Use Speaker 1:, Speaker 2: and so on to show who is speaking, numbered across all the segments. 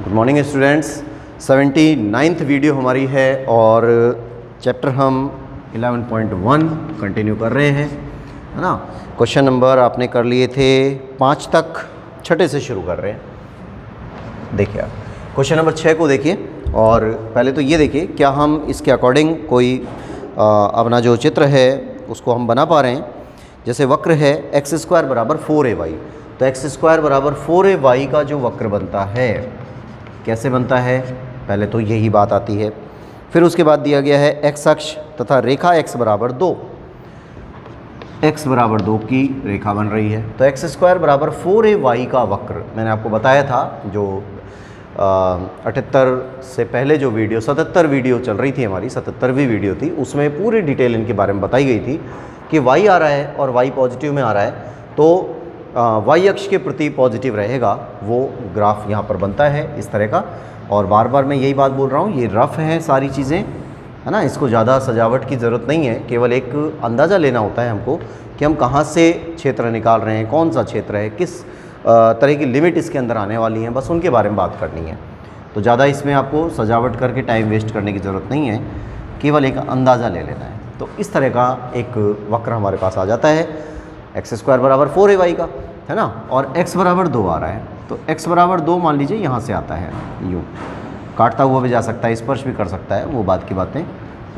Speaker 1: Good morning students. 79th video हमारी है और चैप्टर हम 11.1 कंटिन्यू कर रहे हैं, है ना। क्वेश्चन नंबर आपने कर लिए थे 5 तक, छठे से शुरू कर रहे हैं। देखिए आप क्वेश्चन नंबर 6 को देखिए और पहले तो ये देखिए क्या हम इसके अकॉर्डिंग कोई अपना जो चित्र है उसको हम बना पा रहे हैं। जैसे वक्र है x² बराबर 4ay, तो x² बराबर 4ay का जो वक्र बनता है कैसे बनता है, पहले तो यही बात आती है। फिर उसके बाद दिया गया है x अक्ष तथा रेखा x बराबर 2, x बराबर 2 की रेखा बन रही है। तो x² बराबर 4ay का वक्र मैंने आपको बताया था, जो 78 से पहले जो वीडियो 77 वीडियो चल रही थी हमारी, 77वीं वीडियो थी, उसमें पूरी डिटेल इनके बारे में बताई गई थी कि y आ रहा है और y पॉजिटिव में आ रहा है, तो y अक्ष के प्रति पॉजिटिव रहेगा, वो ग्राफ यहाँ पर बनता है इस तरह का। और बार बार मैं यही बात बोल रहा हूँ, ये रफ है सारी चीज़ें, है ना। इसको ज़्यादा सजावट की ज़रूरत नहीं है, केवल एक अंदाज़ा लेना होता है हमको कि हम कहाँ से क्षेत्र निकाल रहे हैं, कौन सा क्षेत्र है, किस तरह की लिमिट इसके अंदर आने वाली है, बस उनके बारे में बात करनी है। तो ज़्यादा इसमें आपको सजावट करके टाइम वेस्ट करने की ज़रूरत नहीं है, केवल एक अंदाज़ा ले लेना है। तो इस तरह का एक वक्र हमारे पास आ जाता है, x² बराबर 4ay का, है ना, और x बराबर 2 आ रहा है। तो x बराबर 2 मान लीजिए यहाँ से आता है, यूँ काटता हुआ भी जा सकता है, स्पर्श भी कर सकता है, वो बात की बातें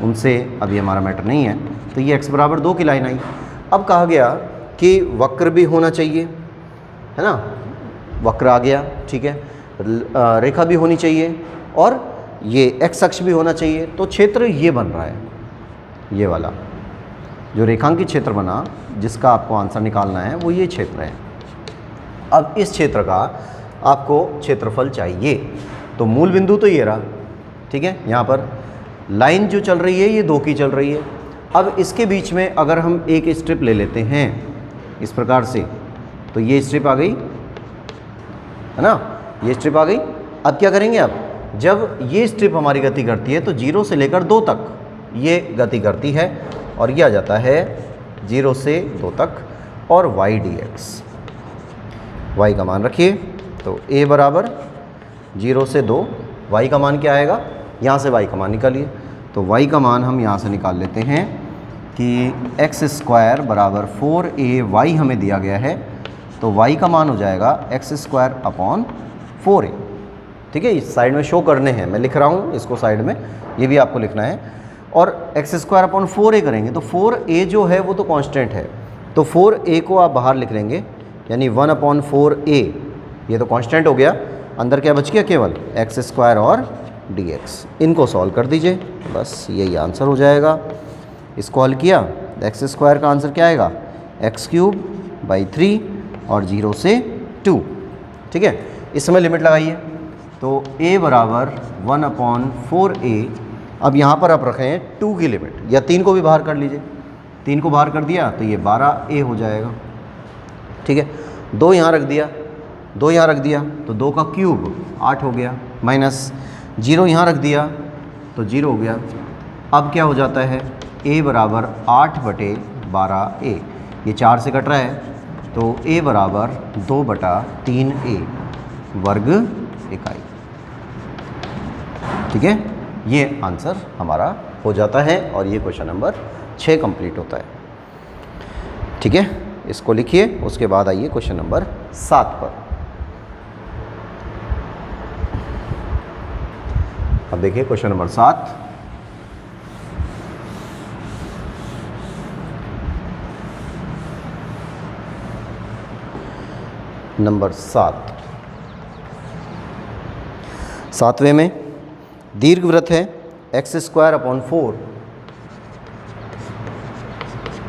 Speaker 1: उनसे अभी हमारा मैटर नहीं है। तो ये x बराबर 2 की लाइन आई। अब कहा गया कि वक्र भी होना चाहिए, है ना, वक्र आ गया, ठीक है, रेखा भी होनी चाहिए और ये x अक्ष भी होना चाहिए। तो क्षेत्र ये बन रहा है, ये वाला जो रेखांकित क्षेत्र बना, जिसका आपको आंसर निकालना है, वो ये क्षेत्र है। अब इस क्षेत्र का आपको क्षेत्रफल चाहिए, तो मूल बिंदु तो ये रहा, ठीक है। यहाँ पर लाइन जो चल रही है ये 2 की चल रही है। अब इसके बीच में अगर हम एक स्ट्रिप ले लेते हैं इस प्रकार से, तो ये स्ट्रिप आ गई, है ना, ये स्ट्रिप आ गई। अब क्या करेंगे, अब जब ये स्ट्रिप हमारी गति करती है तो 0 से लेकर 2 तक ये गति करती है और ये आ जाता है 0 से 2 तक और y dx, y का मान रखिए। तो a बराबर 0 से 2, y का मान क्या आएगा, यहाँ से y का मान निकालिए। तो y का मान हम यहाँ से निकाल लेते हैं कि x² बराबर 4ay हमें दिया गया है, तो y का मान हो जाएगा x² अपॉन 4a, ठीक है। इस साइड में शो करने हैं, मैं लिख रहा हूँ इसको साइड में, ये भी आपको लिखना है। और x² अपॉन 4a करेंगे तो 4a जो है वो तो कांस्टेंट है, तो 4a को आप बाहर लिख लेंगे, यानी 1/4a, ये तो कांस्टेंट हो गया। अंदर क्या बच गया, केवल x² और dx। इनको सॉल्व कर दीजिए, बस यही आंसर हो जाएगा। इसको हल किया, x² का आंसर क्या आएगा, x³/3 और 0 से 2, ठीक है। इस समय लिमिट लगाइए, तो a बराबर 1/4a। अब यहाँ पर आप रखें 2 की लिमिट, या 3 को भी बाहर कर लीजिए, 3 को बाहर कर दिया तो ये 12a हो जाएगा, ठीक है। 2 यहाँ रख दिया, 2 यहाँ रख दिया तो 2 का क्यूब 8 हो गया, माइनस 0 यहाँ रख दिया तो 0 हो गया। अब क्या हो जाता है, a बराबर 8/12a, ये 4 से कट रहा है, तो a बराबर 2/3a वर्ग इकाई, ठीक है। ये आंसर हमारा हो जाता है और ये क्वेश्चन नंबर 6 कंप्लीट होता है, ठीक है। इसको लिखिए, उसके बाद आइए क्वेश्चन नंबर 7 पर। अब देखिए क्वेश्चन नंबर 7, नंबर 7, 7वें में दीर्घवृत्त है x² upon 4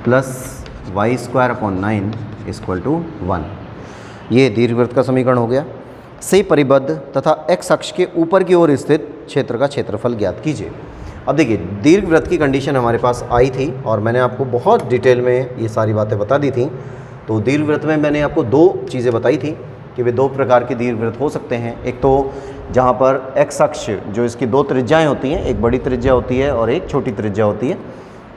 Speaker 1: plus y² upon 9 equal to 1। ये दीर्घवृत्त का समीकरण हो गया। से परिबद्ध तथा x अक्ष के ऊपर की ओर स्थित क्षेत्र का क्षेत्रफल ज्ञात कीजिए। अब देखिए दीर्घवृत्त की कंडीशन हमारे पास आई थी और मैंने आपको बहुत डिटेल में ये सारी बातें बता दी थी। तो दीर्घवृत्त में मैंने आपको 2 चीज़ें बताई थी कि वे 2 प्रकार के दीर्घवृत्त हो सकते हैं। एक तो जहाँ पर x अक्ष जो इसकी 2 त्रिज्याएँ होती हैं, एक बड़ी त्रिज्या होती है और एक छोटी त्रिज्या होती है।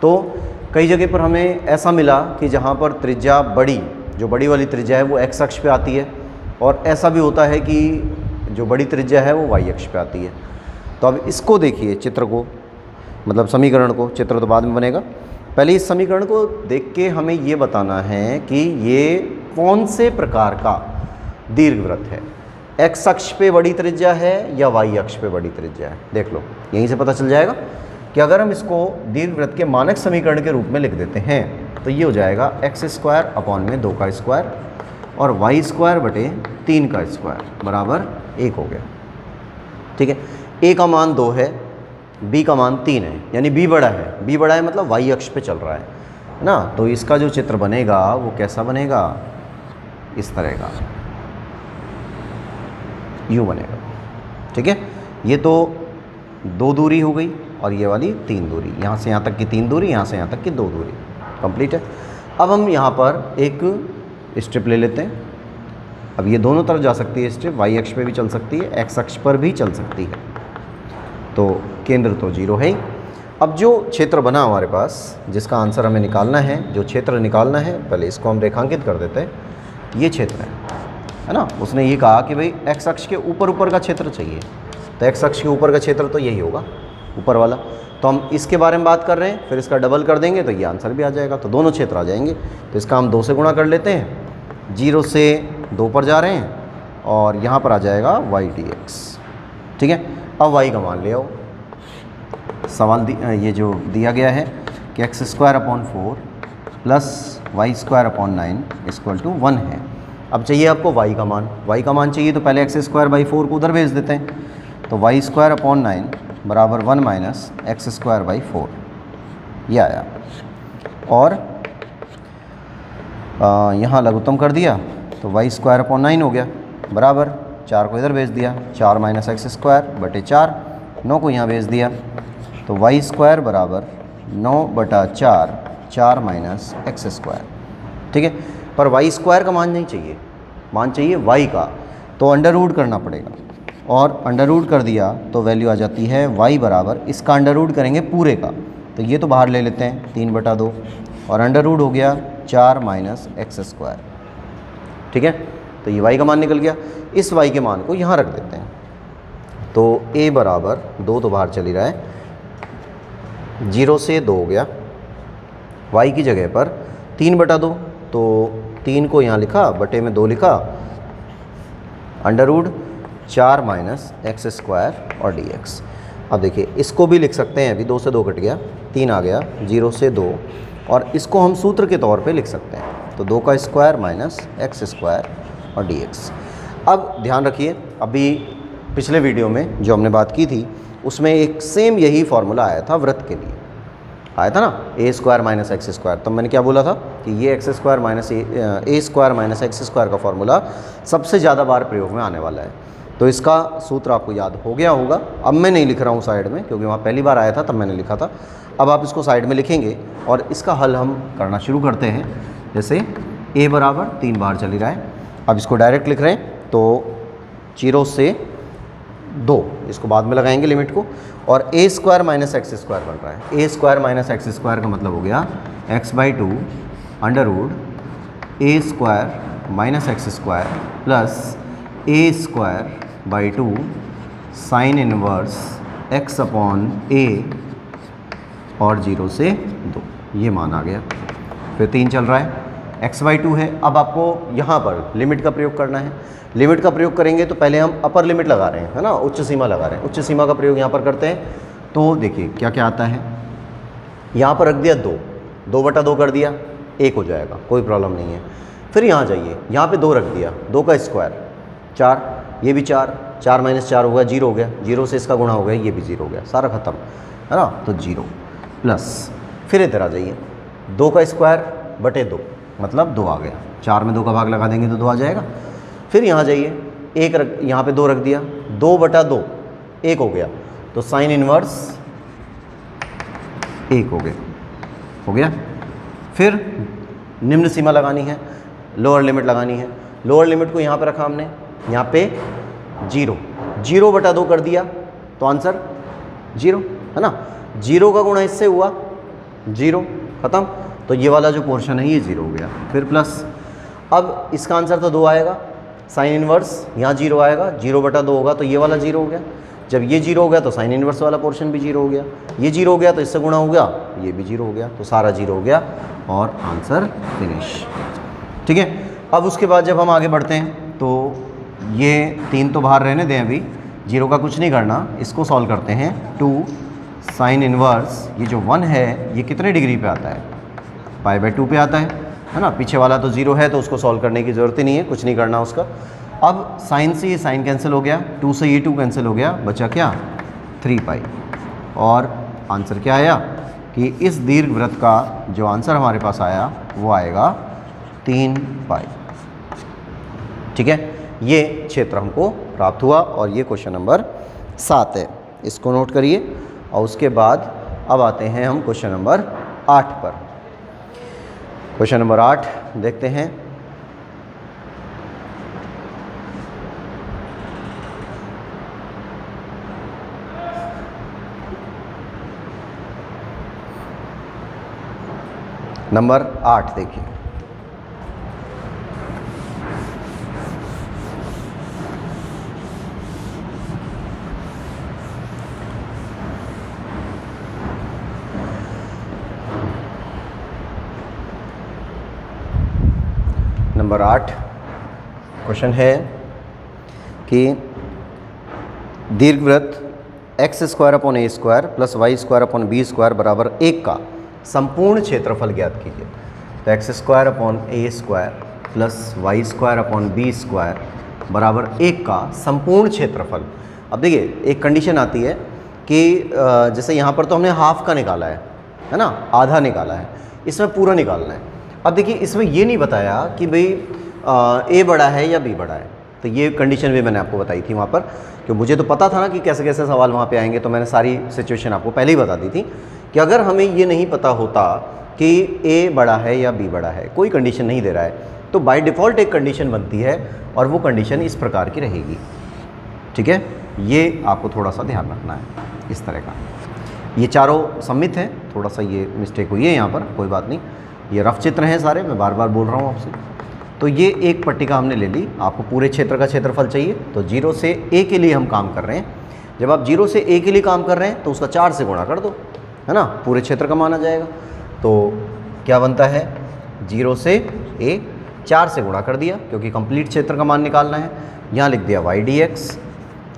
Speaker 1: तो कई जगह पर हमें ऐसा मिला कि जहाँ पर त्रिज्या बड़ी, जो बड़ी वाली त्रिज्या है वो x अक्ष पे आती है, और ऐसा भी होता है कि जो बड़ी त्रिज्या है वो वाई अक्ष पे आती है। तो अब इसको देखिए, चित्र को, मतलब समीकरण को, चित्र तो बाद में बनेगा, पहले इस समीकरण को देख के हमें ये बताना है कि ये कौन से प्रकार का दीर्घवृत्त है, एक्स अक्ष पे बड़ी त्रिज्या है या वाई अक्ष पे बड़ी त्रिज्या है। देख लो, यहीं से पता चल जाएगा कि अगर हम इसको दीर्घवृत्त के मानक समीकरण के रूप में लिख देते हैं तो ये हो जाएगा एक्स स्क्वायर अपॉन में 2 का स्क्वायर और वाई स्क्वायर बटे 3 का स्क्वायर बराबर 1 हो गया। ठीक है, ए का मान 2 है, बी का मान 3 है, यानी बी बड़ा है। बी बड़ा है मतलब वाई अक्ष पे चल रहा है ना। तो इसका जो चित्र बनेगा वो कैसा बनेगा, इस तरह का, यूँ बनेगा। ठीक है, ये तो 2 दूरी हो गई और ये वाली 3 दूरी, यहाँ से यहाँ तक की 3 दूरी, यहाँ से यहाँ तक की 2 दूरी, कंप्लीट है। अब हम यहाँ पर एक स्ट्रिप ले लेते हैं। अब ये दोनों तरफ जा सकती है स्ट्रिप, वाई अक्ष पे भी चल सकती है, एक्स अक्ष पर भी चल सकती है। तो केंद्र तो 0 है ही। अब जो क्षेत्र बना हमारे पास, जिसका आंसर हमें निकालना है, जो क्षेत्र निकालना है, पहले इसको हम रेखांकित कर देते हैं। ये क्षेत्र है ना। उसने ये कहा कि भाई एक्स अक्ष के ऊपर का क्षेत्र चाहिए, तो एक्स अक्ष के ऊपर का क्षेत्र तो यही होगा, ऊपर वाला। तो हम इसके बारे में बात कर रहे हैं, फिर इसका डबल कर देंगे तो ये आंसर भी आ जाएगा, तो दोनों क्षेत्र आ जाएंगे। तो इसका हम 2 से गुणा कर लेते हैं, 0 से 2 पर जा रहे हैं और यहाँ पर आ जाएगा वाई डी एक्स। ठीक है, अब वाई का मान ले आओ। सवाल ये जो दिया गया है कि x square upon 4 plus y square upon 9 equal to 1 है। अब चाहिए आपको वाई का मान। वाई का मान चाहिए तो पहले एक्स स्क्वायर बाई 4 को उधर भेज देते हैं, तो वाई स्क्वायर अपॉन 9 बराबर 1 माइनस एक्स स्क्वायर बाई 4, ये आया। और यहाँ लघुत्तम कर दिया तो वाई स्क्वायर अपॉन 9 हो गया बराबर 4 को इधर भेज दिया, 4 माइनस एक्स स्क्वायर बटे 4, 9 को यहाँ भेज दिया, तो वाई स्क्वायर बराबर 9 बटा 4, 4 माइनस एक्स स्क्वायर। ठीक है, पर वाई स्क्वायर का मान नहीं चाहिए, मान चाहिए वाई का, तो अंडर रूट करना पड़ेगा। और अंडर रूट कर दिया तो वैल्यू आ जाती है वाई बराबर, इसका अंडर रूट करेंगे पूरे का, तो ये तो बाहर ले लेते हैं 3 बटा 2 और अंडर रूट हो गया 4 माइनस एक्स स्क्वायर। ठीक है, तो ये वाई का मान निकल गया। इस वाई के मान को यहाँ रख देते हैं, तो ए बराबर 2 तो बाहर चली रहा है, 0 से 2 हो गया, वाई की जगह पर 3 बटा 2, तो 3 को यहाँ लिखा, बटे में 2 लिखा, under root 4 minus x square और डी एक्स। अब देखिए इसको भी लिख सकते हैं, अभी 2 से 2 कट गया, 3 आ गया, 0 से 2, और इसको हम सूत्र के तौर पे लिख सकते हैं, तो 2 का स्क्वायर माइनस एक्स स्क्वायर और डी एक्स। अब ध्यान रखिए, अभी पिछले वीडियो में जो हमने बात की थी उसमें एक सेम यही फार्मूला आया था वृत्त के लिए, आया था ना, ए स्क्वायर माइनस एक्स स्क्वायर। तो मैंने क्या बोला था कि ये एक्स स्क्वायर माइनस ए स्क्वायर माइनस एक्स स्क्वायर का फार्मूला सबसे ज़्यादा बार प्रयोग में आने वाला है। तो इसका सूत्र आपको याद हो गया होगा। अब मैं नहीं लिख रहा हूँ साइड में, क्योंकि वहाँ पहली बार आया था तब मैंने लिखा था। अब आप इसको साइड में लिखेंगे और इसका हल हम करना शुरू करते हैं। जैसे ए बराबर 3 बार चली रहा है, अब इसको डायरेक्ट लिख रहे हैं, तो 0 से 2, इसको बाद में लगाएंगे लिमिट को, और a square minus x square बन रहा है। A square minus x square का मतलब हो गया x by 2 under root a square minus x square plus a square by 2 sine inverse x upon a और 0 से 2, ये मान आ गया। फिर 3 चल रहा है, एक्स बाई 2 है। अब आपको यहाँ पर लिमिट का प्रयोग करना है। लिमिट का प्रयोग करेंगे तो पहले हम अपर लिमिट लगा रहे हैं, है ना, उच्च सीमा लगा रहे हैं। उच्च सीमा का प्रयोग यहाँ पर करते हैं, तो देखिए क्या क्या आता है। यहाँ पर रख दिया 2, 2 बटा 2 कर दिया, 1 हो जाएगा, कोई प्रॉब्लम नहीं है। फिर यहाँ जाइए, यहाँ पे 2 रख दिया, 2 का स्क्वायर 4, ये भी 4, 4 माइनस 4 हो गया, 0 हो गया, 0 से इसका गुणा हो गया, ये भी 0 हो गया, सारा खत्म, है ना। तो 0 प्लस, फिर इधर आ जाइए, 2 का स्क्वायर बटे 2 मतलब 2 आ गया, 4 में 2 का भाग लगा देंगे तो 2 आ जाएगा। फिर यहाँ जाइए, 1 रख, यहाँ पे 2 रख दिया, 2 बटा 2 1 हो गया, तो साइन इनवर्स 1 हो गया। फिर निम्न सीमा लगानी है, लोअर लिमिट लगानी है। लोअर लिमिट को यहाँ पे रखा हमने, यहाँ पे 0, 0 बटा 2 कर दिया तो आंसर 0, है ना। 0 का गुणा इससे हुआ 0, खत्म। तो ये वाला जो पोर्शन है ये 0 हो गया। फिर प्लस, अब इसका आंसर तो 2 आएगा, साइन इन्वर्स यहाँ 0 आएगा, 0/2 होगा तो ये वाला 0 हो गया। जब ये 0 हो गया तो साइन इन्वर्स वाला पोर्शन भी 0 हो गया। ये 0 हो गया तो इससे गुणा हो गया, ये भी 0 हो गया, तो सारा 0 हो गया और आंसर फिनिश। ठीक है, अब उसके बाद जब हम आगे बढ़ते हैं तो ये 3 तो बाहर रहने दें, अभी 0 का कुछ नहीं करना, इसको सॉल्व करते हैं। 2 साइन इन्वर्स, ये जो 1 है ये कितने डिग्री पे आता है, π/2 पे आता है ना। पीछे वाला तो 0 है तो उसको सॉल्व करने की ज़रूरत ही नहीं है, कुछ नहीं करना उसका। अब साइन से ये साइन कैंसिल हो गया, 2 से ये 2 कैंसिल हो गया, बचा क्या 3π। और आंसर क्या आया कि इस दीर्घ वृत्त का जो आंसर हमारे पास आया वो आएगा 3π। ठीक है, ये क्षेत्र हमको प्राप्त हुआ और ये क्वेश्चन नंबर 7 है, इसको नोट करिए। और उसके बाद अब आते हैं हम क्वेश्चन नंबर 8 पर। क्वेश्चन नंबर 8 देखते हैं। नंबर 8 देखिए, नंबर 8 क्वेश्चन है कि दीर्घवृत्त x² + y² + b² = 1 का संपूर्ण क्षेत्रफल ज्ञात कीजिए। तो x² + y² b² = 1 का संपूर्ण क्षेत्रफल। अब देखिए एक कंडीशन आती है कि जैसे यहाँ पर तो हमने हाफ का निकाला है ना, आधा निकाला है, इसमें पूरा निकालना है। अब देखिए इसमें ये नहीं बताया कि भाई a बड़ा है या b बड़ा है, तो ये कंडीशन भी मैंने आपको बताई थी वहाँ पर, कि मुझे तो पता था ना कि कैसे कैसे सवाल वहाँ पे आएंगे, तो मैंने सारी सिचुएशन आपको पहले ही बता दी थी कि अगर हमें ये नहीं पता होता कि a बड़ा है या b बड़ा है, कोई कंडीशन नहीं दे रहा है, तो बाय डिफ़ॉल्ट एक कंडीशन बनती है और वो कंडीशन इस प्रकार की रहेगी। ठीक है, ये आपको थोड़ा सा ध्यान रखना है इस तरह का। ये चारों सम्मित हैं, थोड़ा सा ये मिस्टेक हुई है यहाँ पर, कोई बात नहीं, ये रफ चित्र हैं सारे, मैं बार बार बोल रहा हूँ आपसे। तो ये एक पट्टिका हमने ले ली, आपको पूरे क्षेत्र का क्षेत्रफल चाहिए, तो 0 से a के लिए हम काम कर रहे हैं। जब आप 0 से a के लिए काम कर रहे हैं तो उसका 4 से गुणा कर दो, है ना, पूरे क्षेत्र का माना जाएगा। तो क्या बनता है, 0 से a 4 से गुणा कर दिया क्योंकि कंप्लीट क्षेत्र का मान निकालना है। यहाँ लिख दिया y dx।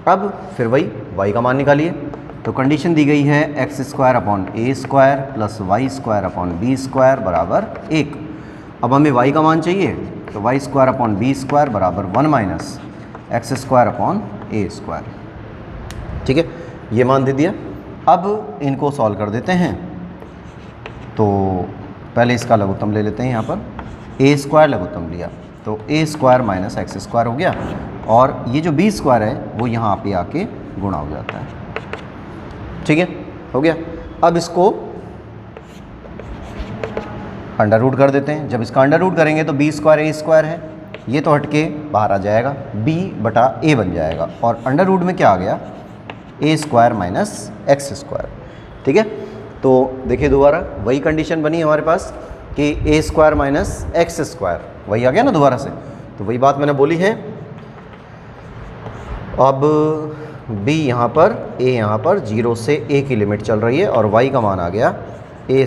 Speaker 1: अब फिर वही y का मान निकालिए, तो कंडीशन दी गई है x² / a² + y² / b² = 1। अब हमें y का मान चाहिए, तो y² / b² = 1 - x² / a²। ठीक है, ये मान दे दिया। अब इनको सॉल्व कर देते हैं। तो पहले इसका लघुत्तम ले लेते हैं, यहाँ पर a² लघुत्तम लिया तो a² - x² हो गया, और ये जो b² है वो यहाँ पे आके गुणा हो जाता है। ठीक है, हो गया। अब इसको अंडर रूट कर देते हैं। जब इसका अंडर रूट करेंगे तो b² a² है, ये तो हटके बाहर आ जाएगा, b/a बन जाएगा, और अंडर रूट में क्या आ गया, a² - x²। ठीक है, तो देखिए दोबारा वही कंडीशन बनी हमारे पास कि a² - x², वही आ गया ना दोबारा से, तो वही बात मैंने बोली है। अब b यहाँ पर, a यहाँ पर, 0 से a की लिमिट चल रही है और y का मान आ गया a² -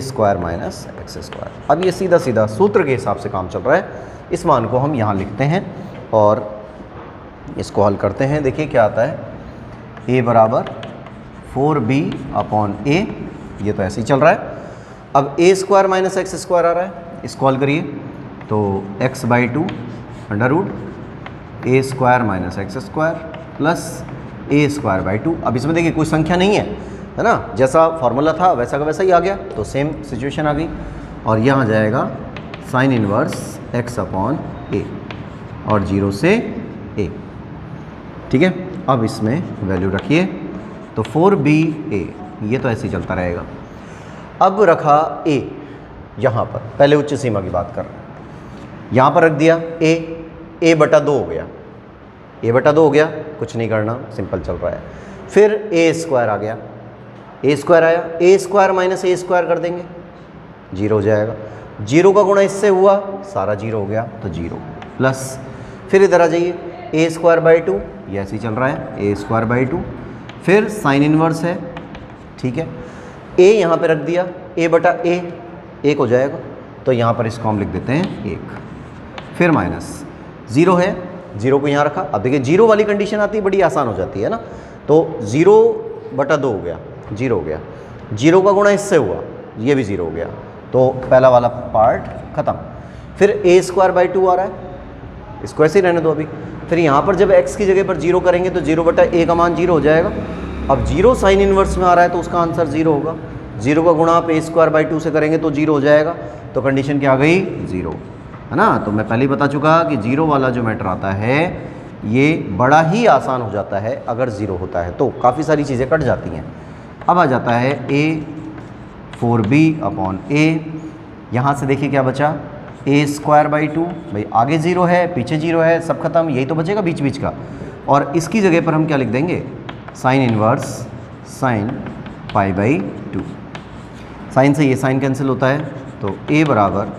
Speaker 1: x²। अब ये सीधा सीधा सूत्र के हिसाब से काम चल रहा है, इस मान को हम यहाँ लिखते हैं और इसको हल करते हैं। देखिए क्या आता है, a = 4b/a, ये तो ऐसे ही चल रहा है। अब a² - x² आ रहा है, इसको हल करिए, तो x/2 under root a² - x² plus a²/2। अब इसमें देखिए कोई संख्या नहीं है ना, जैसा फॉर्मूला था वैसा का वैसा ही आ गया, तो सेम सिचुएशन आ गई। और यहाँ जाएगा साइन इन्वर्स x/a और 0 से a। ठीक है, अब इसमें वैल्यू रखिए, तो 4ba, ये तो ऐसे ही चलता रहेगा। अब रखा a यहाँ पर, पहले उच्च सीमा की बात कर रहे हैं, यहाँ पर रख दिया a/2 हो गया, a/2 हो गया, कुछ नहीं करना, सिंपल चल रहा है। फिर a² आ गया, a² आया, a² - a² कर देंगे, 0 हो जाएगा। 0 का गुणा इससे हुआ, सारा 0 हो गया, तो 0 प्लस, फिर इधर आ जाइए, ए स्क्वायर बाई 2, ये ऐसे ही चल रहा है, ए स्क्वायर बाई 2, फिर साइन इनवर्स है, ठीक है, ए यहाँ पे रख दिया, ए बटा ए, एक हो जाएगा, तो यहाँ पर इसको हम लिख देते हैं 1, फिर माइनस 0 है, 0 को यहाँ रखा। अब देखिए 0 वाली कंडीशन आती है, बड़ी आसान हो जाती है ना, तो 0 बटा 2 हो गया, 0 हो गया, 0 का गुणा इससे हुआ, ये भी 0 हो गया, तो पहला वाला पार्ट खत्म। फिर ए स्क्वायर बाई 2 आ रहा है, इसको ऐसे ही रहने दो अभी। फिर यहाँ पर जब x की जगह पर 0 करेंगे तो 0 बटा a का मान 0 हो जाएगा। अब 0 साइन इनवर्स में आ रहा है तो उसका आंसर 0 होगा। 0 का गुणा आप ए स्क्वायर बाई 2 से करेंगे तो 0 हो जाएगा, तो कंडीशन क्या आ गई, 0, है ना। तो मैं पहले ही बता चुका कि 0 वाला जो मैटर आता है ये बड़ा ही आसान हो जाता है अगर 0 होता है, तो काफ़ी सारी चीज़ें कट जाती हैं। अब आ जाता है a/4b अपॉन a, यहाँ से देखिए क्या बचा, ए स्क्वायर बाई 2, भाई आगे 0 है पीछे 0 है, सब खत्म, यही तो बचेगा बीच बीच का। और इसकी जगह पर हम क्या लिख देंगे, sine inverse sine pi by 2, sine से ये साइन कैंसिल होता है, तो a बराबर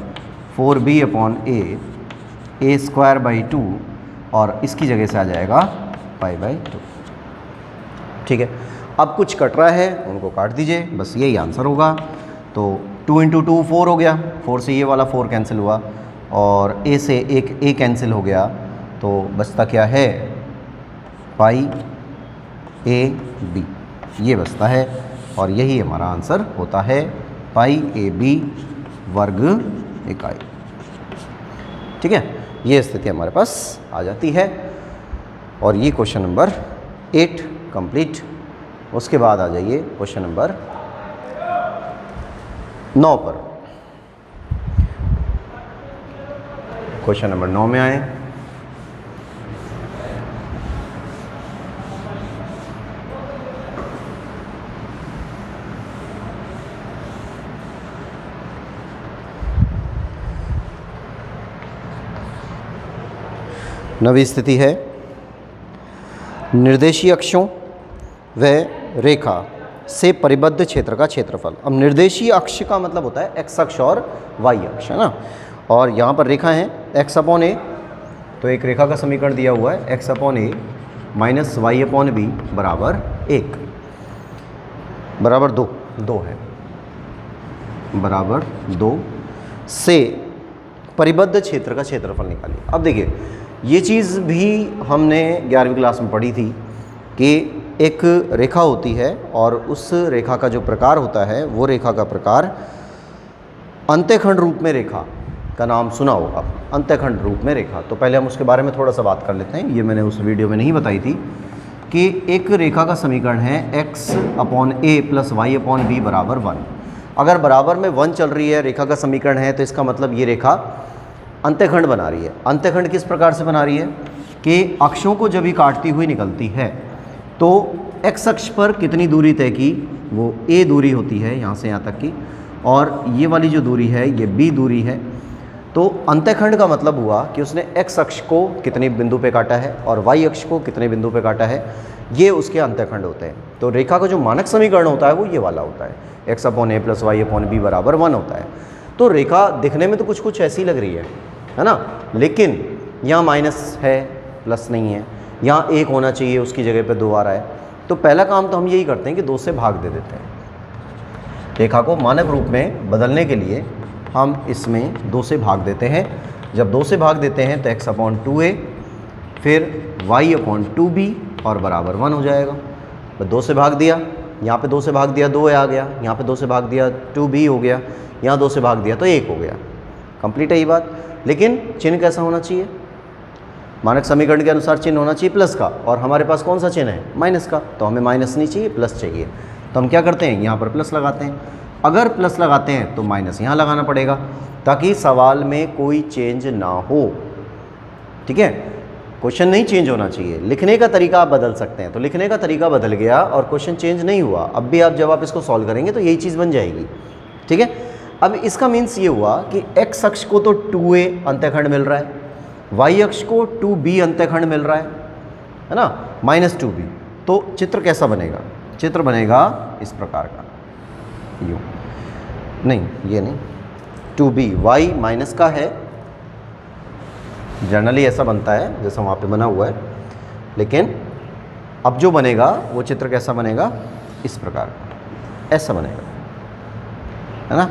Speaker 1: 4b upon A square by 2, और इसकी जगह से आ जाएगा पाई बाई 2, ठीक है। अब कुछ कट रहा है उनको काट दीजिए, बस यही आंसर होगा। तो 2 × 2 4 हो गया, 4 से ये वाला 4 कैंसिल हुआ, और a से एक a कैंसिल हो गया, तो बचता क्या है, पाई a b, ये बचता है, और यही हमारा आंसर होता है, पाई a b वर्ग इकाई, ठीक है। ये स्थिति हमारे पास आ जाती है, और ये क्वेश्चन नंबर 8 कंप्लीट। उसके बाद आ जाइए क्वेश्चन नंबर 9 पर। क्वेश्चन नंबर 9 में आए, नवी स्थिति है, निर्देशीय अक्षों व रेखा से परिबद्ध क्षेत्र का क्षेत्रफल। अब निर्देशीय अक्ष का मतलब होता है x अक्ष और y अक्ष, है ना, और यहाँ पर रेखा है x अपॉन a, तो एक रेखा का समीकरण दिया हुआ है x upon a minus y upon b बराबर 1 बराबर 2 है, बराबर 2 से परिबद्ध क्षेत्र का क्षेत्रफल निकालिए। अब देखिए ये चीज़ भी हमने 11वीं क्लास में पढ़ी थी कि एक रेखा होती है और उस रेखा का जो प्रकार होता है वो रेखा का प्रकार अंत्यखंड रूप में रेखा का नाम सुना होगा, अंत्यखंड रूप में रेखा। तो पहले हम उसके बारे में थोड़ा सा बात कर लेते हैं, ये मैंने उस वीडियो में नहीं बताई थी कि एक रेखा का समीकरण है x upon a plus y upon b बराबर 1। अगर बराबर में 1 चल रही है, रेखा का समीकरण है, तो इसका मतलब ये रेखा अंत्यखंड बना रही है। अंत्यखंड किस प्रकार से बना रही है कि अक्षों को जब ही काटती हुई निकलती है तो x अक्ष पर कितनी दूरी तय की, वो a दूरी होती है यहाँ से यहाँ तक की, और ये वाली जो दूरी है ये b दूरी है। तो अंत्यखंड का मतलब हुआ कि उसने x अक्ष को कितने बिंदु पे काटा है और y अक्ष को कितने बिंदु पे काटा है, ये उसके अंत्यखंड होते हैं। तो रेखा का जो मानक समीकरण होता है वो ये वाला होता है, x upon a plus y upon b बराबर 1 होता है। तो रेखा दिखने में तो कुछ ऐसी लग रही है ना, लेकिन यहाँ माइनस है, प्लस नहीं है, यहाँ 1 होना चाहिए, उसकी जगह पे 2 आ रहा है। तो पहला काम तो हम यही करते हैं कि 2 से भाग दे देते हैं। रेखा को मानक रूप में बदलने के लिए हम इसमें 2 से भाग देते हैं। जब 2 से भाग देते हैं तो x अपॉन 2a फिर y अपॉन 2b और बराबर 1 हो जाएगा। तो 2 से भाग दिया, यहाँ पे 2 से भाग दिया 2a आ गया, यहाँ पे 2 से भाग दिया 2b हो गया, यहाँ 2 से भाग दिया तो 1 हो गया। कंप्लीट है ये बात। लेकिन चिन्ह कैसा होना चाहिए, मानक समीकरण के अनुसार चिन्ह होना चाहिए प्लस का, और हमारे पास कौन सा चिन्ह है, माइनस का। तो हमें माइनस नहीं चाहिए, प्लस चाहिए। तो हम क्या करते हैं, यहाँ पर प्लस लगाते हैं। अगर प्लस लगाते हैं तो माइनस यहाँ लगाना पड़ेगा ताकि सवाल में कोई चेंज ना हो, ठीक है। क्वेश्चन नहीं चेंज होना चाहिए, लिखने का तरीका आप बदल सकते हैं। तो लिखने का तरीका बदल गया और क्वेश्चन चेंज नहीं हुआ, अब भी आप जब आप इसको सॉल्व करेंगे तो यही चीज़ बन जाएगी, ठीक है। अब इसका मीन्स ये हुआ कि x अक्ष को तो 2a अंत्यखंड मिल रहा है, y अक्ष को 2b अंत्यखंड मिल रहा है ना, माइनस 2b। तो चित्र कैसा बनेगा, चित्र बनेगा इस प्रकार का, यूँ नहीं, ये नहीं, 2b y माइनस का है जनरली ऐसा बनता है जैसा वहाँ पे बना हुआ है, लेकिन अब जो बनेगा वो चित्र कैसा बनेगा, इस प्रकार का ऐसा बनेगा, है ना।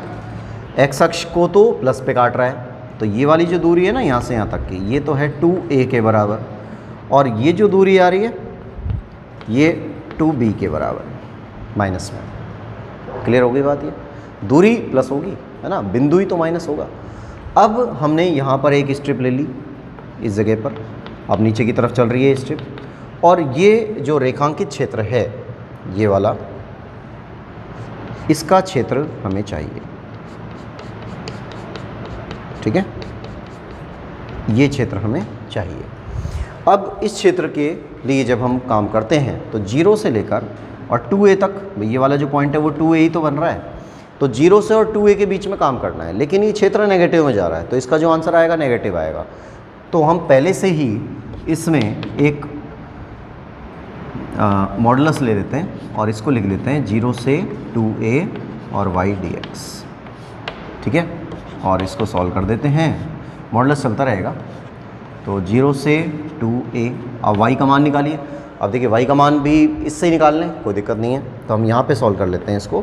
Speaker 1: एक्स अक्ष को तो प्लस पे काट रहा है, तो ये वाली जो दूरी है ना यहाँ से यहाँ तक की, ये तो है 2a के बराबर, और ये जो दूरी आ रही है ये 2b के बराबर माइनस में। क्लियर हो गई बात, ये दूरी प्लस होगी, है ना, बिंदु ही तो माइनस होगा। अब हमने यहाँ पर एक स्ट्रिप ले ली इस जगह पर, अब नीचे की तरफ चल रही है स्ट्रिप, और ये जो रेखांकित क्षेत्र है ये वाला, इसका क्षेत्र हमें चाहिए, ठीक है, ये क्षेत्र हमें चाहिए। अब इस क्षेत्र के लिए जब हम काम करते हैं तो 0 से लेकर और 2a तक, ये वाला जो पॉइंट है वो 2a ही तो बन रहा है, तो 0 से और 2a के बीच में काम करना है, लेकिन ये क्षेत्र नेगेटिव में जा रहा है, तो इसका जो आंसर आएगा नेगेटिव आएगा। तो हम पहले से ही इसमें एक मॉडुलस ले लेते हैं और इसको लिख लेते हैं 0 से 2a और y dx, ठीक है, और इसको सॉल्व कर देते हैं, मॉडुलस चलता रहेगा। तो 0 से 2a, अब y का मान निकालिए। अब देखिए y का मान भी इससे ही निकाल लें, कोई दिक्कत नहीं है, तो हम यहाँ पे सॉल्व कर लेते हैं इसको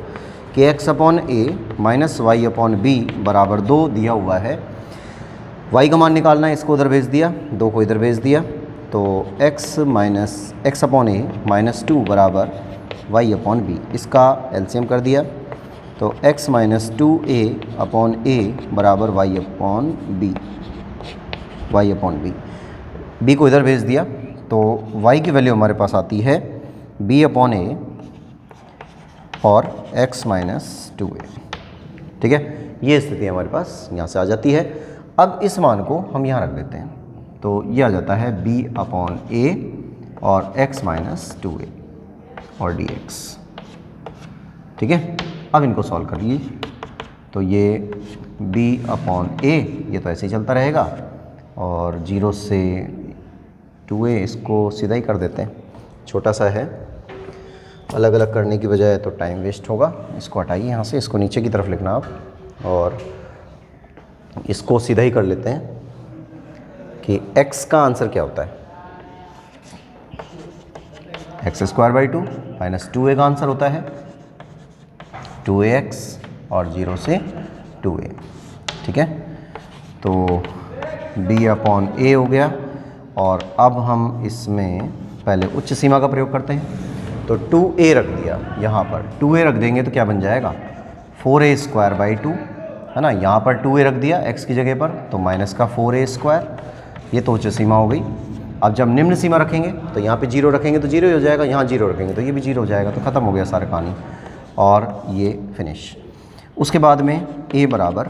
Speaker 1: कि x upon a minus y upon b बराबर 2 दिया हुआ है। y का मान निकालना है, इसको उधर भेज दिया, 2 को इधर भेज दिया, तो x अपॉन a माइनस 2 बराबर y अपॉन बी, इसका एलसीएम कर दिया, तो x minus 2a upon a बराबर y अपॉन बी, b को इधर भेज दिया, तो y की वैल्यू हमारे पास आती है b अपॉन a और x माइनस 2a, ठीक है, ये स्थिति हमारे पास यहाँ से आ जाती है। अब इस मान को हम यहाँ रख देते हैं, तो ये आ जाता है b अपॉन a और x माइनस 2a और dx, ठीक है। अब इनको सॉल्व कर लीजिए, तो ये b अपॉन a ये तो ऐसे ही चलता रहेगा, और 0 से 2a इसको सीधा ही कर देते हैं, छोटा सा है, अलग अलग करने की बजाय तो टाइम वेस्ट होगा। इसको हटाइए यहाँ से, इसको नीचे की तरफ लिखना आप, और इसको सीधा ही कर लेते हैं कि x का आंसर क्या होता है, x² / 2 माइनस 2a का आंसर होता है 2ax और 0 से 2a, ठीक है। तो b अपॉन a हो गया, और अब हम इसमें पहले उच्च सीमा का प्रयोग करते हैं, तो 2a रख दिया यहाँ पर, 2a रख देंगे तो क्या बन जाएगा 4a² / 2, है ना, यहाँ पर 2a रख दिया x की जगह पर, तो माइनस का 4a², ये तो उच्च सीमा हो गई। अब जब निम्न सीमा रखेंगे तो यहाँ पे 0 रखेंगे तो 0 ही हो जाएगा, यहाँ 0 रखेंगे तो ये भी 0 हो जाएगा, तो ख़त्म हो गया सारा कहानी, और ये फिनिश। उसके बाद में a बराबर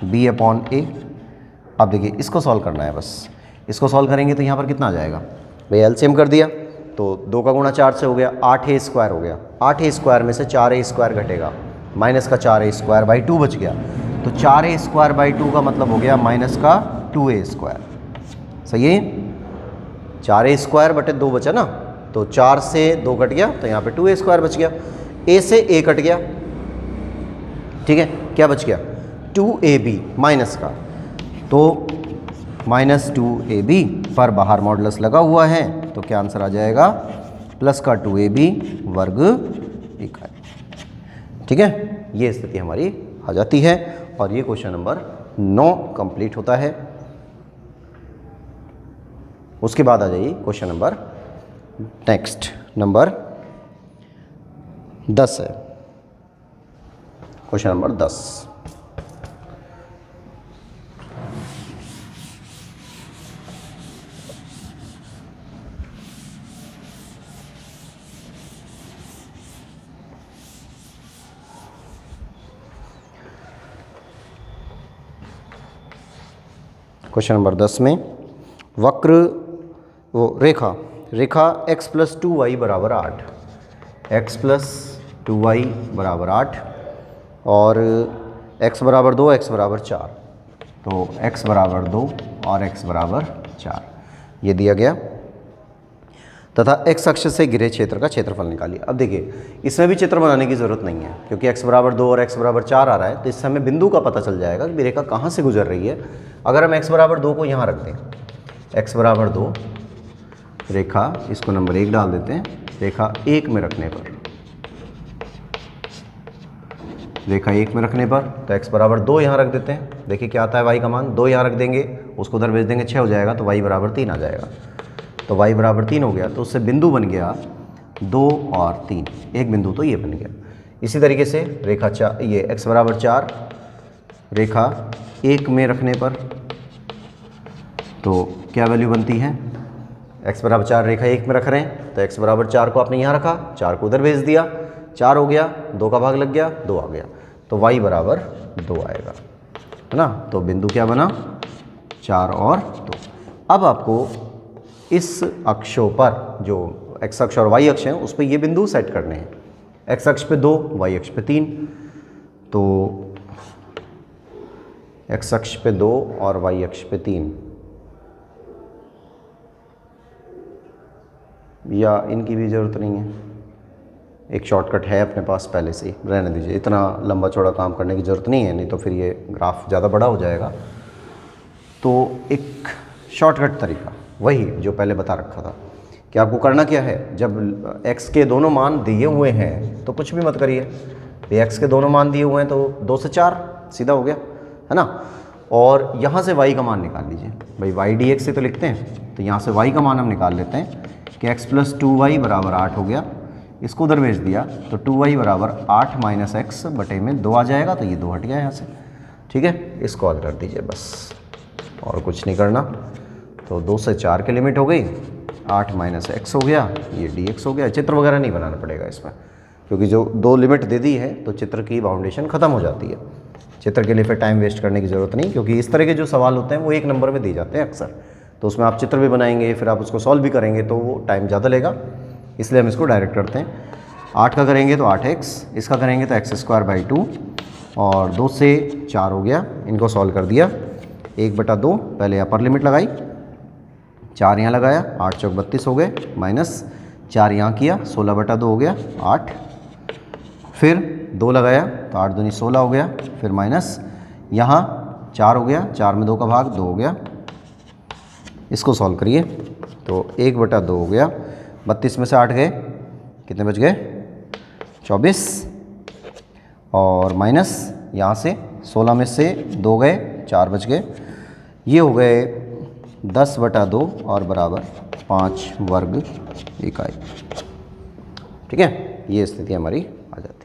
Speaker 1: b अपॉन a। अब देखिए इसको सॉल्व करना है, बस इसको सॉल्व करेंगे तो यहाँ पर कितना आ जाएगा भाई, एलसीएम कर दिया, तो 2 का गुणा 4 से हो गया, 8a² हो गया, 8a² में से 4a² घटेगा, माइनस का 4a² / 2 बच गया, तो 4a² / 2 का मतलब हो गया माइनस का 2a², सही है, 4a² बटे 2 बचा ना, तो 4 से 2 कट गया, तो यहाँ पे 2a² बच गया, a से a कट गया, ठीक है, क्या बच गया 2ab माइनस का, तो माइनस 2ab पर बाहर मॉडुलस लगा हुआ है, तो क्या आंसर आ जाएगा प्लस का 2ab वर्ग इकाई, ठीक है, ये स्थिति हमारी आ जाती है, और ये क्वेश्चन नंबर 9 कंप्लीट होता है। उसके बाद आ जाइए क्वेश्चन नंबर नेक्स्ट नंबर 10 है, क्वेश्चन नंबर 10। क्वेश्चन नंबर 10 में वक्र रेखा x + 2y = 8, x + 2y = 8 और x = 2 x = 4, तो x = 2 और x = 4 ये दिया गया। तथा x अक्ष से घिरे क्षेत्र का क्षेत्रफल निकालिए। अब देखिए इसमें भी चित्र बनाने की ज़रूरत नहीं है क्योंकि x बराबर 2 और x बराबर 4 आ रहा है, तो इससे हमें बिंदु का पता चल जाएगा कि रेखा कहाँ से गुजर रही है। अगर हम x बराबर 2 को यहाँ रख दें, x बराबर 2 रेखा, इसको नंबर 1 डाल देते हैं, रेखा 1 में रखने पर, रेखा 1 में रखने पर तो x बराबर 2 यहाँ रख देते हैं। देखिए क्या आता है y का मान, 2 यहाँ रख देंगे, उसको उधर भेज देंगे 6 हो जाएगा, तो y बराबर 3 आ जाएगा। तो y बराबर 3 हो गया, तो उससे बिंदु बन गया 2 और 3, एक बिंदु तो ये बन गया। इसी तरीके से रेखा 4, ये x बराबर 4 रेखा 1 में रखने पर तो क्या वैल्यू बनती है, x बराबर 4 रेखा 1 में रख रहे हैं तो x बराबर 4 को आपने यहाँ रखा, 4 को उधर भेज दिया, 4 हो गया, 2 का भाग लग गया, 2 आ गया, तो y बराबर 2 आएगा, है ना। तो बिंदु क्या बना, 4 और 2। अब आपको इस अक्षों पर, जो x अक्ष और y अक्ष हैं, उस पर ये बिंदु सेट करने हैं। x अक्ष पे 2, y अक्ष पे 3, तो x अक्ष पे 2 और y अक्ष पे 3, या इनकी भी ज़रूरत नहीं है, एक शॉर्टकट है अपने पास पहले से ही, रहने दीजिए, इतना लंबा चौड़ा काम करने की ज़रूरत नहीं है, नहीं तो फिर ये ग्राफ ज़्यादा बड़ा हो जाएगा। तो एक शॉर्टकट तरीका वही जो पहले बता रखा था कि आपको करना क्या है, जब x के दोनों मान दिए हुए हैं तो कुछ भी मत करिए, x के दोनों मान दिए हुए हैं तो 2 से 4 सीधा हो गया, है ना। और यहाँ से y का मान निकाल लीजिए, भाई y dx से तो लिखते हैं, तो यहाँ से y का मान हम निकाल लेते हैं कि x + 2y बराबर 8 हो गया, इसको उधर भेज दिया तो 2y बराबर 8 - x बटे में 2 आ जाएगा, तो ये 2 हट गया यहाँ से, ठीक है। इसको हल कर दीजिए बस, और कुछ नहीं करना। तो 2 से 4 की लिमिट हो गई, 8 - x हो गया, ये dx हो गया। चित्र वगैरह नहीं बनाना पड़ेगा इसमें, क्योंकि जो 2 लिमिट दे दी है तो चित्र की बाउंडेशन ख़त्म हो जाती है। चित्र के लिए फिर टाइम वेस्ट करने की ज़रूरत नहीं, क्योंकि इस तरह के जो सवाल होते हैं वो 1 नंबर में दिए जाते हैं अक्सर, तो उसमें आप चित्र भी बनाएंगे, फिर आप उसको सॉल्व भी करेंगे तो वो टाइम ज़्यादा लेगा, इसलिए हम इसको डायरेक्ट करते हैं। 8 का करेंगे तो 8x, इसका करेंगे तो x² 2, और 2 से 4 हो गया, इनको सॉल्व कर दिया। 1/2 पहले अपर लिमिट लगाई, 4 यहाँ लगाया, 8 चौक 32 हो गए, -4 यहाँ किया, 16/2 हो गया 8, फिर 2 लगाया तो 8 दूनी 16 हो गया, फिर माइनस यहाँ 4 हो गया, 4 में 2 का भाग 2 हो गया। इसको सॉल्व करिए तो 1/2 हो गया, 32 में से 8 गए, कितने बच गए 24, और माइनस यहाँ से 16 में से 2 गए, 4 बच गए, ये हो गए 10/2 और बराबर 5 वर्ग इकाई, ठीक है। ये स्थिति हमारी आ जाती है।